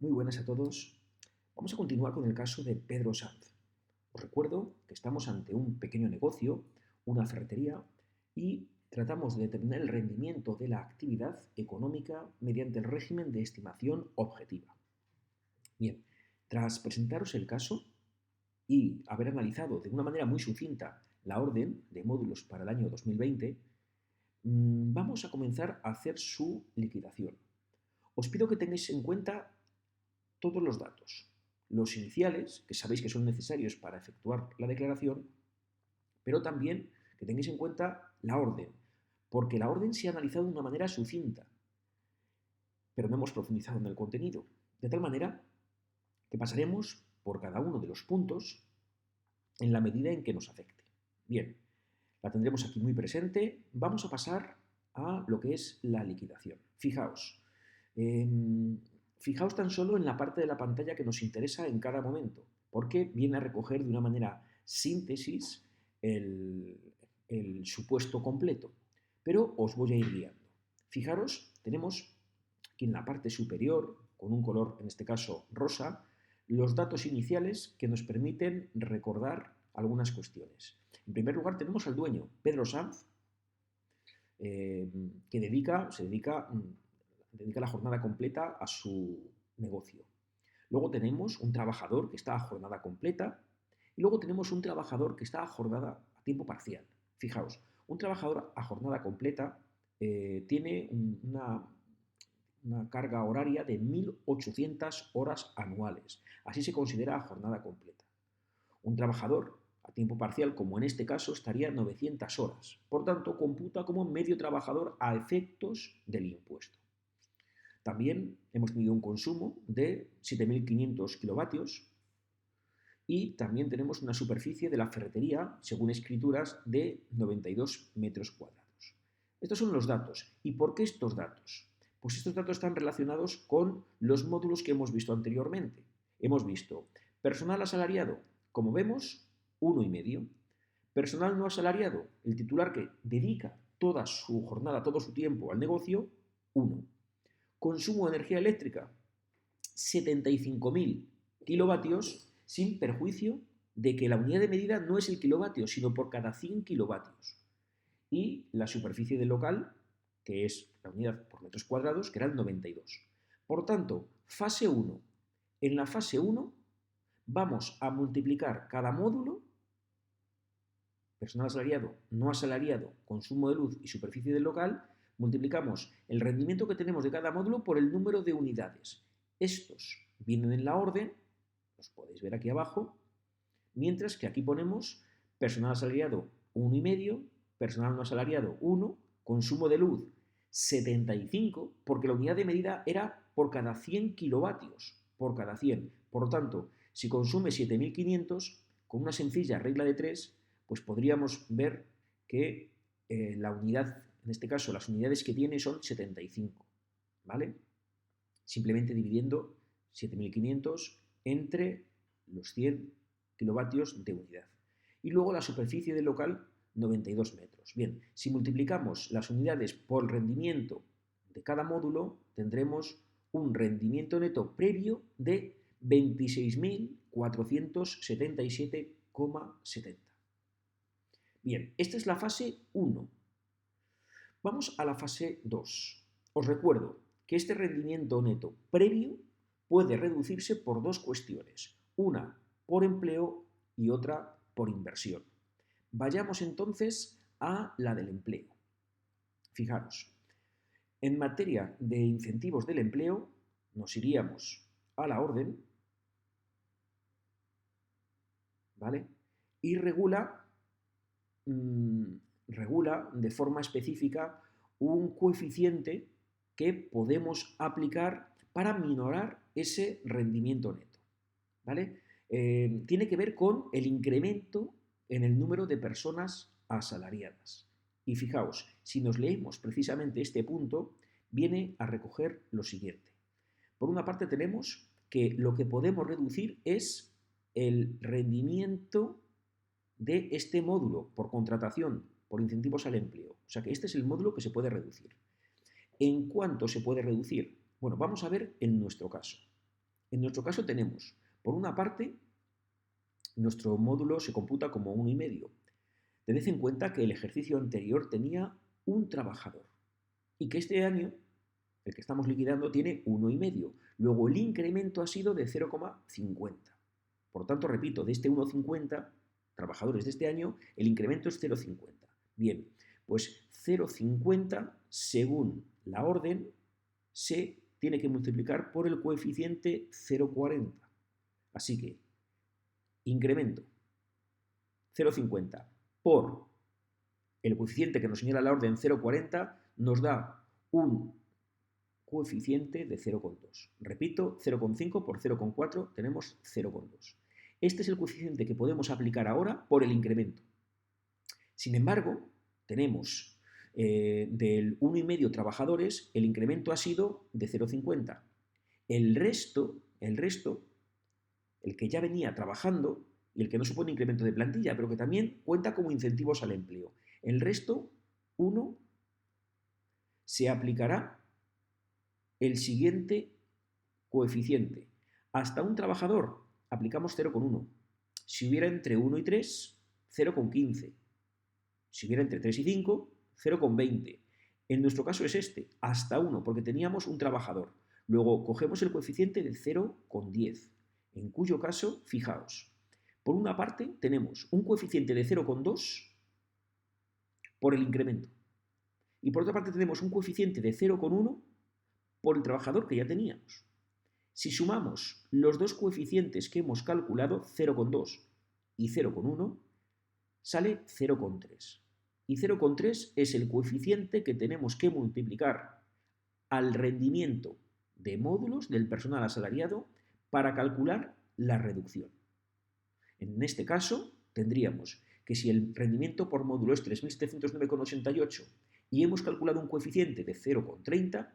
Muy buenas a todos. Vamos a continuar con el caso de Pedro Sanz. Os recuerdo que estamos ante un pequeño negocio, una ferretería, y tratamos de determinar el rendimiento de la actividad económica mediante el régimen de estimación objetiva. Bien, tras presentaros el caso y haber analizado de una manera muy sucinta la orden de módulos para el año 2020, vamos a comenzar a hacer su liquidación. Os pido que tengáis en cuenta todos los datos. Los iniciales, que sabéis que son necesarios para efectuar la declaración, pero también que tengáis en cuenta la orden, porque la orden se ha analizado de una manera sucinta, pero no hemos profundizado en el contenido, de tal manera que pasaremos por cada uno de los puntos en la medida en que nos afecte. Bien, la tendremos aquí muy presente. Vamos a pasar a lo que es la liquidación. Fijaos tan solo en la parte de la pantalla que nos interesa en cada momento, porque viene a recoger de una manera síntesis el supuesto completo. Pero os voy a ir guiando. Fijaros, tenemos aquí en la parte superior, con un color, en este caso rosa, los datos iniciales que nos permiten recordar algunas cuestiones. En primer lugar tenemos al dueño, Pedro Sanz, que dedica la jornada completa a su negocio. Luego tenemos un trabajador que está a jornada completa y luego tenemos un trabajador que está a jornada a tiempo parcial. Fijaos, un trabajador a jornada completa tiene una carga horaria de 1.800 horas anuales. Así se considera a jornada completa. Un trabajador a tiempo parcial, como en este caso, estaría 900 horas. Por tanto, computa como medio trabajador a efectos del impuesto. También hemos tenido un consumo de 7.500 kilovatios y también tenemos una superficie de la ferretería, según escrituras, de 92 metros cuadrados. Estos son los datos. ¿Y por qué estos datos? Pues estos datos están relacionados con los módulos que hemos visto anteriormente. Hemos visto personal asalariado, como vemos, 1,5. Personal no asalariado, el titular que dedica toda su jornada, todo su tiempo al negocio, 1. Consumo de energía eléctrica, 75.000 kilovatios, sin perjuicio de que la unidad de medida no es el kilovatio, sino por cada 100 kilovatios. Y la superficie del local, que es la unidad por metros cuadrados, que era el 92. Por tanto, fase 1. En la fase 1 vamos a multiplicar cada módulo, personal asalariado, no asalariado, consumo de luz y superficie del local, multiplicamos el rendimiento que tenemos de cada módulo por el número de unidades. Estos vienen en la orden, los podéis ver aquí abajo, mientras que aquí ponemos personal asalariado 1,5, personal no asalariado 1, consumo de luz 75, porque la unidad de medida era por cada 100 kilovatios, por cada 100. Por lo tanto, si consume 7.500, con una sencilla regla de 3, pues podríamos ver que la unidad, en este caso las unidades que tiene son 75, ¿vale? Simplemente dividiendo 7.500 entre los 100 kilovatios de unidad. Y luego la superficie del local, 92 metros. Bien, si multiplicamos las unidades por el rendimiento de cada módulo, tendremos un rendimiento neto previo de 26.477,70. Bien, esta es la fase 1. Vamos a la fase 2. Os recuerdo que este rendimiento neto previo puede reducirse por dos cuestiones, una por empleo y otra por inversión. Vayamos entonces a la del empleo. Fijaros, en materia de incentivos del empleo nos iríamos a la orden, ¿vale? Y regula de forma específica un coeficiente que podemos aplicar para minorar ese rendimiento neto, ¿vale? Tiene que ver con el incremento en el número de personas asalariadas. Y fijaos, si nos leemos precisamente este punto, viene a recoger lo siguiente. Por una parte tenemos que lo que podemos reducir es el rendimiento de este módulo por contratación, por incentivos al empleo. O sea que este es el módulo que se puede reducir. ¿En cuánto se puede reducir? Bueno, vamos a ver en nuestro caso. En nuestro caso tenemos, por una parte, nuestro módulo se computa como 1,5. Tened en cuenta que el ejercicio anterior tenía un trabajador y que este año, el que estamos liquidando, tiene 1,5. Luego el incremento ha sido de 0,50. Por tanto, repito, de este 1,50 trabajadores de este año, el incremento es 0,50. Bien, pues 0,50 según la orden se tiene que multiplicar por el coeficiente 0,40. Así que incremento 0,50 por el coeficiente que nos señala la orden 0,40 nos da un coeficiente de 0,2. Repito, 0,5 por 0,4 tenemos 0,2. Este es el coeficiente que podemos aplicar ahora por el incremento. Sin embargo, tenemos del 1,5 trabajadores, el incremento ha sido de 0,50. El resto, el que ya venía trabajando y el que no supone incremento de plantilla, pero que también cuenta como incentivos al empleo. El resto, 1, se aplicará el siguiente coeficiente. Hasta un trabajador aplicamos 0,1. Si hubiera entre 1 y 3, 0,15. Si hubiera entre 3 y 5, 0,20. En nuestro caso es este, hasta 1, porque teníamos un trabajador. Luego cogemos el coeficiente de 0,10, en cuyo caso, fijaos, por una parte tenemos un coeficiente de 0,2 por el incremento. Y por otra parte tenemos un coeficiente de 0,1 por el trabajador que ya teníamos. Si sumamos los dos coeficientes que hemos calculado, 0,2 y 0,1, sale 0,3. Y 0,3 es el coeficiente que tenemos que multiplicar al rendimiento de módulos del personal asalariado para calcular la reducción. En este caso, tendríamos que si el rendimiento por módulo es 3.709,88 y hemos calculado un coeficiente de 0,30,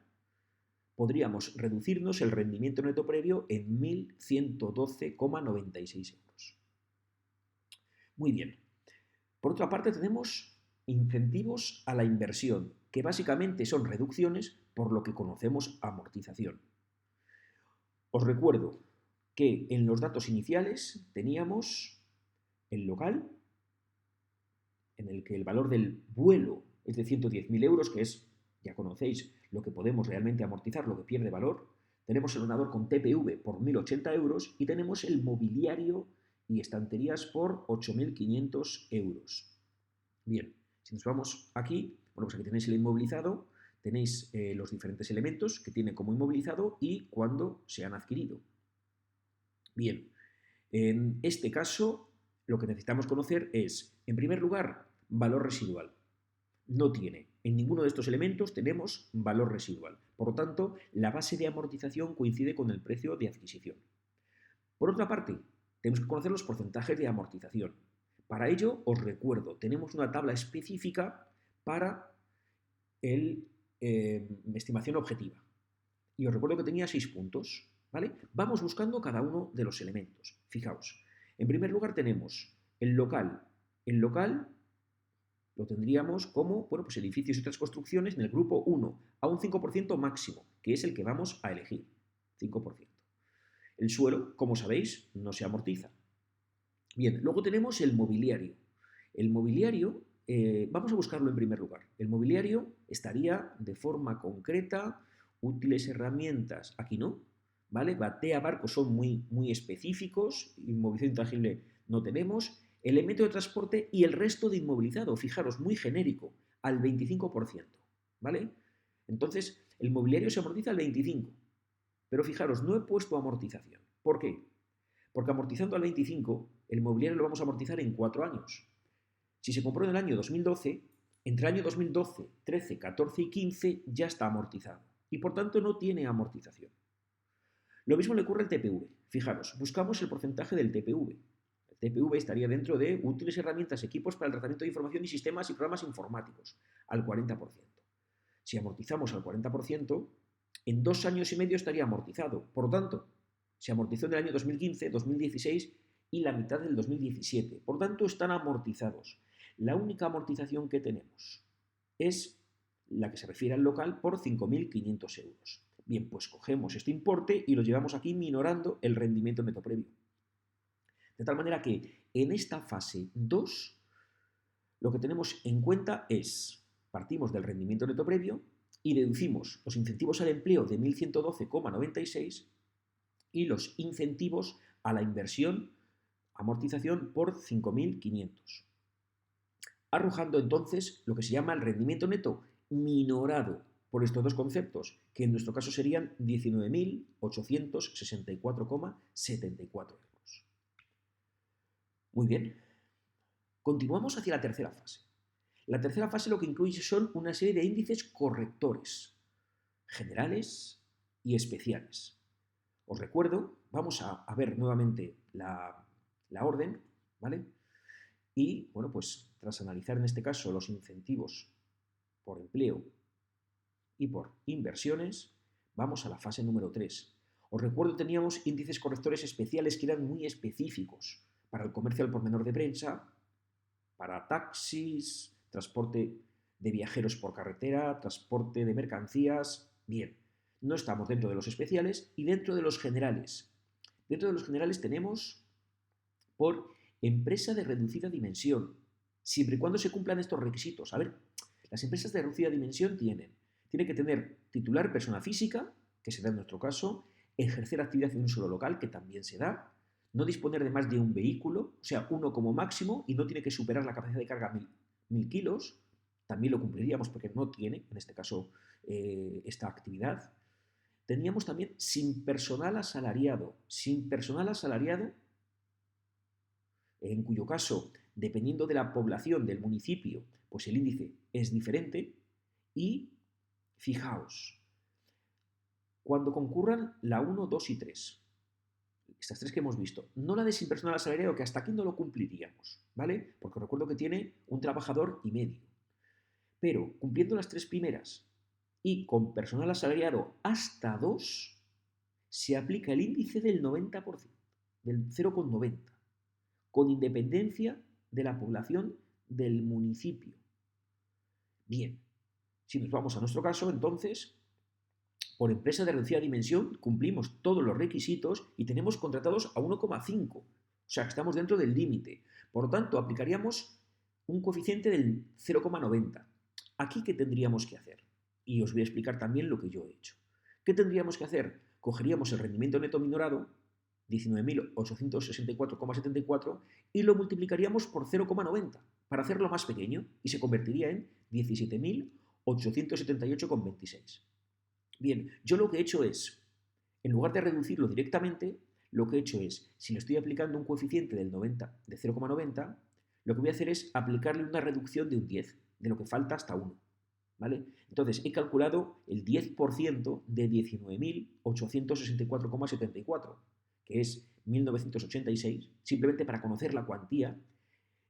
podríamos reducirnos el rendimiento neto previo en 1.112,96 euros. Muy bien. Por otra parte, tenemos incentivos a la inversión, que básicamente son reducciones por lo que conocemos amortización. Os recuerdo que en los datos iniciales teníamos el local, en el que el valor del vuelo es de 110.000 euros, que es, ya conocéis, lo que podemos realmente amortizar, lo que pierde valor. Tenemos el ordenador con TPV por 1.080 euros y tenemos el mobiliario y estanterías por 8.500 euros. Bien, si nos vamos aquí, bueno, pues aquí tenéis el inmovilizado, tenéis los diferentes elementos que tiene como inmovilizado y cuándo se han adquirido. Bien, en este caso lo que necesitamos conocer es, en primer lugar, valor residual. No tiene. En ninguno de estos elementos tenemos valor residual. Por lo tanto, la base de amortización coincide con el precio de adquisición. Por otra parte, tenemos que conocer los porcentajes de amortización. Para ello, os recuerdo, tenemos una tabla específica para la estimación objetiva. Y os recuerdo que tenía 6 puntos. ¿Vale? Vamos buscando cada uno de los elementos. Fijaos, en primer lugar tenemos el local. El local lo tendríamos como, bueno, pues edificios y otras construcciones en el grupo 1, a un 5% máximo, que es el que vamos a elegir, 5%. El suelo, como sabéis, no se amortiza. Bien, luego tenemos el mobiliario. El mobiliario, vamos a buscarlo en primer lugar. El mobiliario estaría de forma concreta, útiles herramientas, aquí no, ¿vale? Batea, barcos son muy específicos, inmovilización intangible no tenemos, elemento de transporte y el resto de inmovilizado, fijaros, muy genérico, al 25%, ¿vale? Entonces, el mobiliario se amortiza al 25%, pero fijaros, no he puesto amortización. ¿Por qué? Porque amortizando al 25%, el mobiliario lo vamos a amortizar en 4 años. Si se compró en el año 2012, entre el año 2012, 13, 14 y 15 ya está amortizado y por tanto no tiene amortización. Lo mismo le ocurre al TPV. Fijaros, buscamos el porcentaje del TPV. El TPV estaría dentro de útiles herramientas, equipos para el tratamiento de información y sistemas y programas informáticos, al 40%. Si amortizamos al 40%, en 2 años y medio estaría amortizado. Por lo tanto, se amortizó en el año 2015, 2016 y la mitad del 2017. Por tanto, están amortizados. La única amortización que tenemos es la que se refiere al local por 5.500 euros. Bien, pues cogemos este importe y lo llevamos aquí minorando el rendimiento neto previo. De tal manera que en esta fase 2 lo que tenemos en cuenta es, partimos del rendimiento neto previo y deducimos los incentivos al empleo de 1.112,96 y los incentivos a la inversión, amortización por 5.500. Arrojando entonces lo que se llama el rendimiento neto minorado por estos dos conceptos, que en nuestro caso serían 19.864,74 euros. Muy bien. Continuamos hacia la tercera fase. La tercera fase lo que incluye son una serie de índices correctores, generales y especiales. Os recuerdo, vamos a ver nuevamente la orden, ¿vale? Y, bueno, pues tras analizar en este caso los incentivos por empleo y por inversiones, vamos a la fase número 3. Os recuerdo, teníamos índices correctores especiales que eran muy específicos para el comercio al por menor de prensa, para taxis, transporte de viajeros por carretera, transporte de mercancías. Bien, no estamos dentro de los especiales y dentro de los generales. Dentro de los generales tenemos por empresa de reducida dimensión, siempre y cuando se cumplan estos requisitos. A ver, las empresas de reducida dimensión tienen que tener titular persona física, que se da en nuestro caso, ejercer actividad en un solo local, que también se da, no disponer de más de un vehículo, o sea, uno como máximo, y no tiene que superar la capacidad de carga 1.000 kilos, también lo cumpliríamos porque no tiene, en este caso, esta actividad. Teníamos también sin personal asalariado. Sin personal asalariado, en cuyo caso, dependiendo de la población del municipio, pues el índice es diferente. Y fijaos, cuando concurran la 1, 2 y 3, estas tres que hemos visto, no la de sin personal asalariado, que hasta aquí no lo cumpliríamos, ¿vale? Porque recuerdo que tiene un trabajador y medio. Pero cumpliendo las tres primeras y con personal asalariado hasta 2, se aplica el índice del 90%, del 0,90, con independencia de la población del municipio. Bien, si nos vamos a nuestro caso, entonces, por empresa de reducida dimensión, cumplimos todos los requisitos y tenemos contratados a 1,5. O sea, que estamos dentro del límite. Por lo tanto, aplicaríamos un coeficiente del 0,90. ¿Aquí qué tendríamos que hacer? Y os voy a explicar también lo que yo he hecho. ¿Qué tendríamos que hacer? Cogeríamos el rendimiento neto minorado, 19.864,74, y lo multiplicaríamos por 0,90 para hacerlo más pequeño y se convertiría en 17.878,26. Bien, yo lo que he hecho es, en lugar de reducirlo directamente, lo que he hecho es, si le estoy aplicando un coeficiente del 90, de 0,90, lo que voy a hacer es aplicarle una reducción de un 10, de lo que falta hasta 1. ¿Vale? Entonces, he calculado el 10% de 19.864,74, que es 1986, simplemente para conocer la cuantía,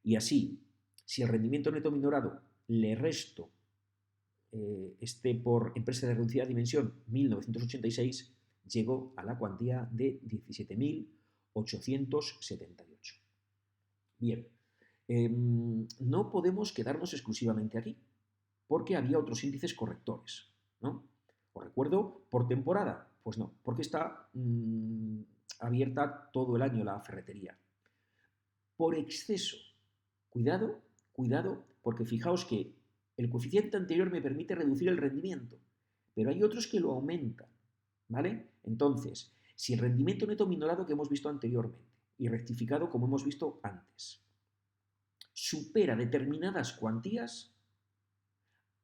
y así, si el rendimiento neto minorado le resto esté por empresa de reducida dimensión 1986, llegó a la cuantía de 17.878. Bien, no podemos quedarnos exclusivamente aquí, porque había otros índices correctores, ¿no? Os recuerdo, por temporada, pues no, porque está abierta todo el año la ferretería. Por exceso, cuidado, cuidado, porque fijaos que el coeficiente anterior me permite reducir el rendimiento, pero hay otros que lo aumentan, ¿vale? Entonces, si el rendimiento neto minorado que hemos visto anteriormente y rectificado como hemos visto antes supera determinadas cuantías,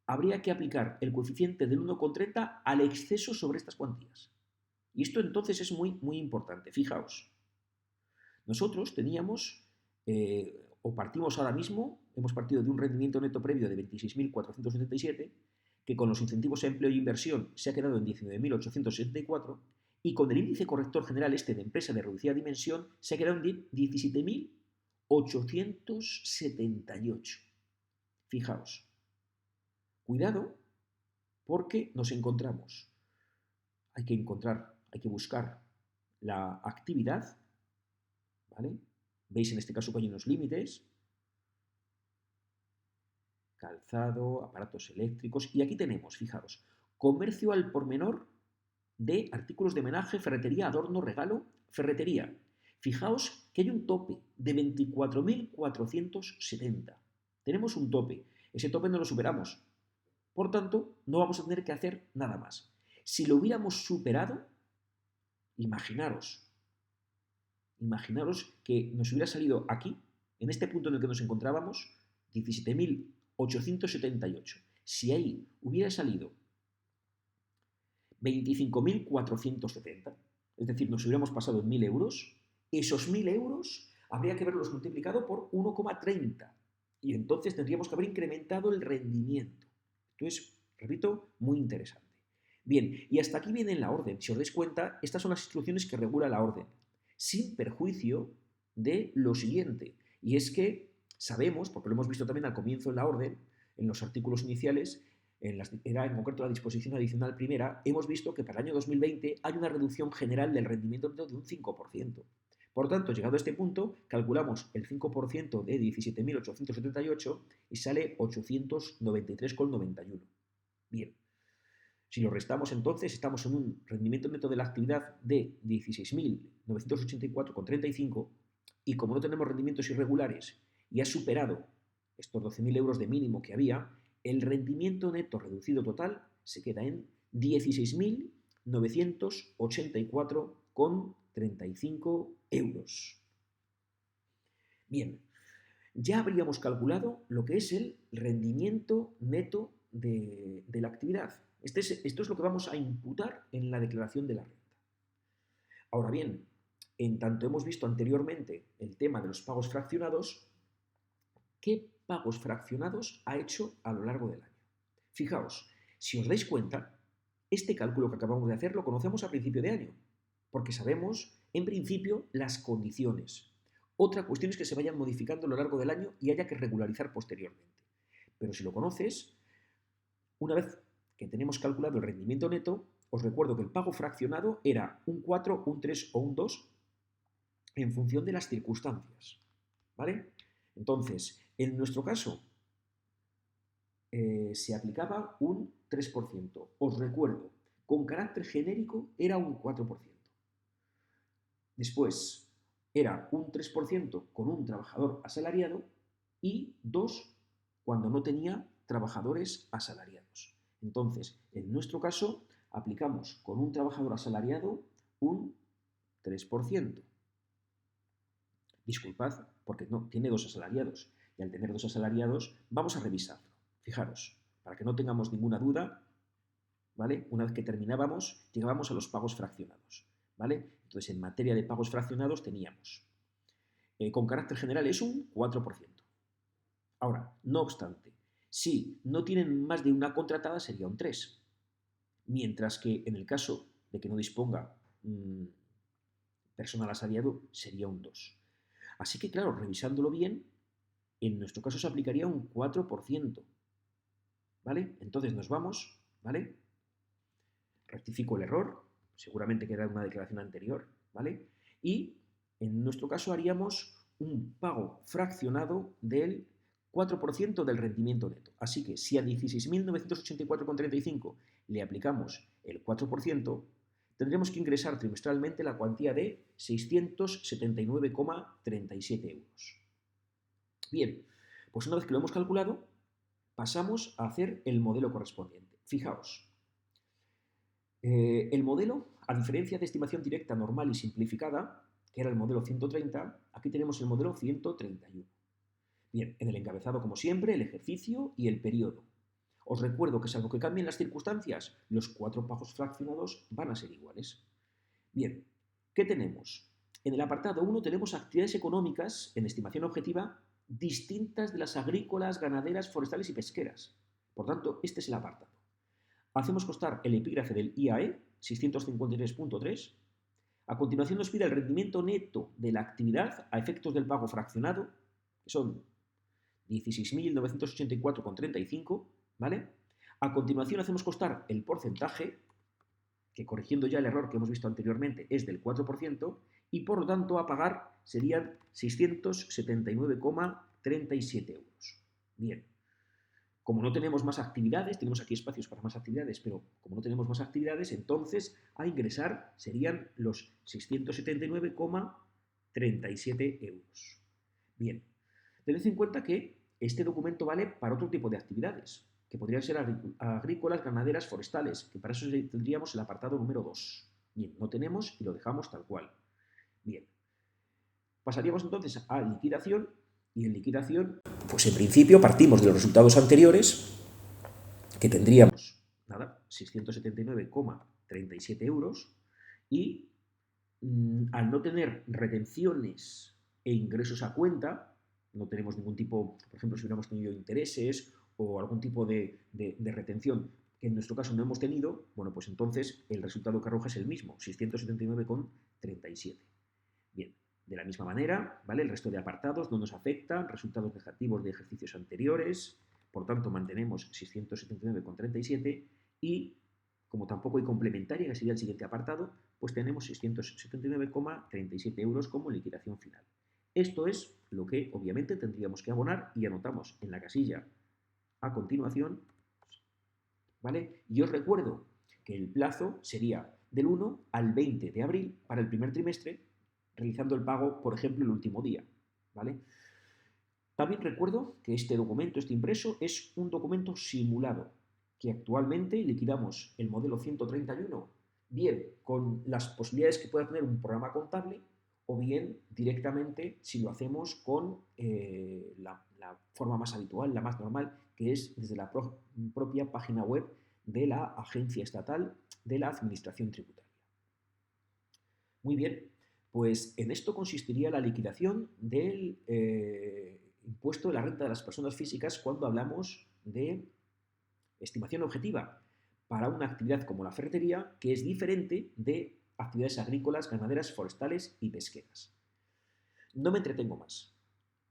habría que aplicar el coeficiente del 1,30 al exceso sobre estas cuantías. Y esto entonces es muy, muy importante. Fijaos, nosotros teníamos, o partimos ahora mismo, hemos partido de un rendimiento neto previo de 26.477, que con los incentivos a empleo e inversión se ha quedado en 19.874, y con el índice corrector general este de empresa de reducida dimensión se ha quedado en 17.878. Fijaos, cuidado, porque nos encontramos, hay que buscar la actividad, ¿vale? Veis en este caso que hay unos límites, calzado, aparatos eléctricos, y aquí tenemos, fijaros, comercio al por menor de artículos de homenaje, ferretería, adorno, regalo, ferretería. Fijaos que hay un tope de 24.470. Tenemos un tope. Ese tope no lo superamos. Por tanto, no vamos a tener que hacer nada más. Si lo hubiéramos superado, imaginaros, que nos hubiera salido aquí, en este punto en el que nos encontrábamos, 17.878. Si ahí hubiera salido 25.470, es decir, nos hubiéramos pasado en 1.000 euros, esos 1.000 euros habría que haberlos multiplicado por 1,30 y entonces tendríamos que haber incrementado el rendimiento. Esto es, repito, muy interesante. Bien, y hasta aquí viene la orden. Si os dais cuenta, estas son las instrucciones que regula la orden, sin perjuicio de lo siguiente, y es que sabemos, porque lo hemos visto también al comienzo en la orden, en los artículos iniciales, era en concreto la disposición adicional primera, hemos visto que para el año 2020 hay una reducción general del rendimiento neto de un 5%. Por tanto, llegado a este punto, calculamos el 5% de 17.878 y sale 893,91. Bien, si lo restamos entonces, estamos en un rendimiento neto de la actividad de 16.984,35 y como no tenemos rendimientos irregulares y ha superado estos 12.000 euros de mínimo que había, el rendimiento neto reducido total se queda en 16.984,35 euros. Bien, ya habríamos calculado lo que es el rendimiento neto de la actividad. Esto es lo que vamos a imputar en la declaración de la renta. Ahora bien, en tanto hemos visto anteriormente el tema de los pagos fraccionados, ¿qué pagos fraccionados ha hecho a lo largo del año? Fijaos, si os dais cuenta, este cálculo que acabamos de hacer lo conocemos a principio de año, porque sabemos, en principio, las condiciones. Otra cuestión es que se vayan modificando a lo largo del año y haya que regularizar posteriormente. Pero si lo conoces, una vez que tenemos calculado el rendimiento neto, os recuerdo que el pago fraccionado era un 4, un 3 o un 2 en función de las circunstancias. ¿Vale? Entonces, en nuestro caso, se aplicaba un 3%. Os recuerdo, con carácter genérico era un 4%. Después, era un 3% con un trabajador asalariado y 2 cuando no tenía trabajadores asalariados. Entonces, en nuestro caso, aplicamos con un trabajador asalariado un 3%. Disculpad, porque no, tiene 2 asalariados. Y al tener 2 asalariados, vamos a revisarlo. Fijaros, para que no tengamos ninguna duda, ¿vale? Una vez que terminábamos, llegábamos a los pagos fraccionados, ¿vale? Entonces, en materia de pagos fraccionados teníamos, con carácter general es un 4%. Ahora, no obstante, si no tienen más de una contratada sería un 3%, mientras que en el caso de que no disponga personal asalariado sería un 2%. Así que, claro, revisándolo bien, en nuestro caso se aplicaría un 4%, ¿vale? Entonces nos vamos, ¿vale? Rectifico el error, seguramente que era una declaración anterior, ¿vale? Y en nuestro caso haríamos un pago fraccionado del 4% del rendimiento neto. Así que si a 16.984,35 le aplicamos el 4%, tendremos que ingresar trimestralmente la cuantía de 679,37 euros. Bien, pues una vez que lo hemos calculado, pasamos a hacer el modelo correspondiente. Fijaos, el modelo, a diferencia de estimación directa normal y simplificada, que era el modelo 130, aquí tenemos el modelo 131. Bien, en el encabezado, como siempre, el ejercicio y el periodo. Os recuerdo que salvo que cambien las circunstancias, los 4 pagos fraccionados van a ser iguales. Bien, ¿qué tenemos? En el apartado 1 tenemos actividades económicas en estimación objetiva distintas de las agrícolas, ganaderas, forestales y pesqueras. Por tanto, este es el apartado. Hacemos constar el epígrafe del IAE 653.3. A continuación nos pide el rendimiento neto de la actividad a efectos del pago fraccionado, que son 16.984,35, ¿vale? A continuación hacemos constar el porcentaje, que corrigiendo ya el error que hemos visto anteriormente es del 4%, y por lo tanto a pagar serían 679,37 euros. Bien, Como no tenemos más actividades, tenemos aquí espacios para más actividades, pero como no tenemos más actividades, entonces a ingresar serían los 679,37 euros. Bien, tened en cuenta que este documento vale para otro tipo de actividades, que podrían ser agrícolas, ganaderas, forestales, que para eso tendríamos el apartado número 2. Bien, no tenemos y lo dejamos tal cual. Bien, pasaríamos entonces a liquidación, y en liquidación, pues en principio partimos de los resultados anteriores, que tendríamos, nada, 679,37 euros, y al no tener retenciones e ingresos a cuenta, no tenemos ningún tipo, por ejemplo, si hubiéramos tenido intereses o algún tipo de retención que en nuestro caso no hemos tenido, bueno, pues entonces el resultado que arroja es el mismo, 679,37. Bien, de la misma manera, ¿vale? El resto de apartados no nos afectan, resultados negativos de ejercicios anteriores, por tanto mantenemos 679,37 y como tampoco hay complementaria, que sería el siguiente apartado, pues tenemos 679,37 euros como liquidación final. Esto es lo que obviamente tendríamos que abonar y anotamos en la casilla a continuación, ¿vale? Y os recuerdo que el plazo sería del 1 al 20 de abril para el primer trimestre, realizando el pago, por ejemplo, el último día, ¿vale? También recuerdo que este documento, este impreso, es un documento simulado, que actualmente liquidamos el modelo 131, bien con las posibilidades que pueda tener un programa contable, o bien directamente si lo hacemos con la forma más habitual, la más normal, que es desde la propia página web de la Agencia Estatal de la Administración Tributaria. Muy bien, pues en esto consistiría la liquidación del impuesto de la renta de las personas físicas cuando hablamos de estimación objetiva para una actividad como la ferretería, que es diferente de actividades agrícolas, ganaderas, forestales y pesqueras. No me entretengo más.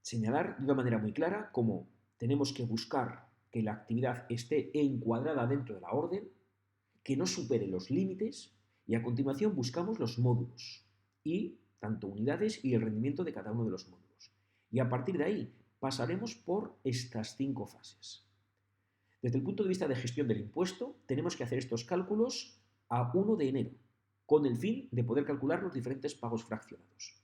Señalar de una manera muy clara cómo tenemos que buscar que la actividad esté encuadrada dentro de la orden, que no supere los límites, y a continuación buscamos los módulos y tanto unidades y el rendimiento de cada uno de los módulos. Y a partir de ahí pasaremos por estas 5 fases. Desde el punto de vista de gestión del impuesto, tenemos que hacer estos cálculos a 1 de enero, con el fin de poder calcular los diferentes pagos fraccionados.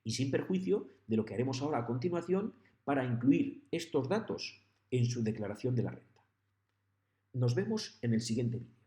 Y sin perjuicio de lo que haremos ahora a continuación para incluir estos datos en su declaración de la renta. Nos vemos en el siguiente vídeo.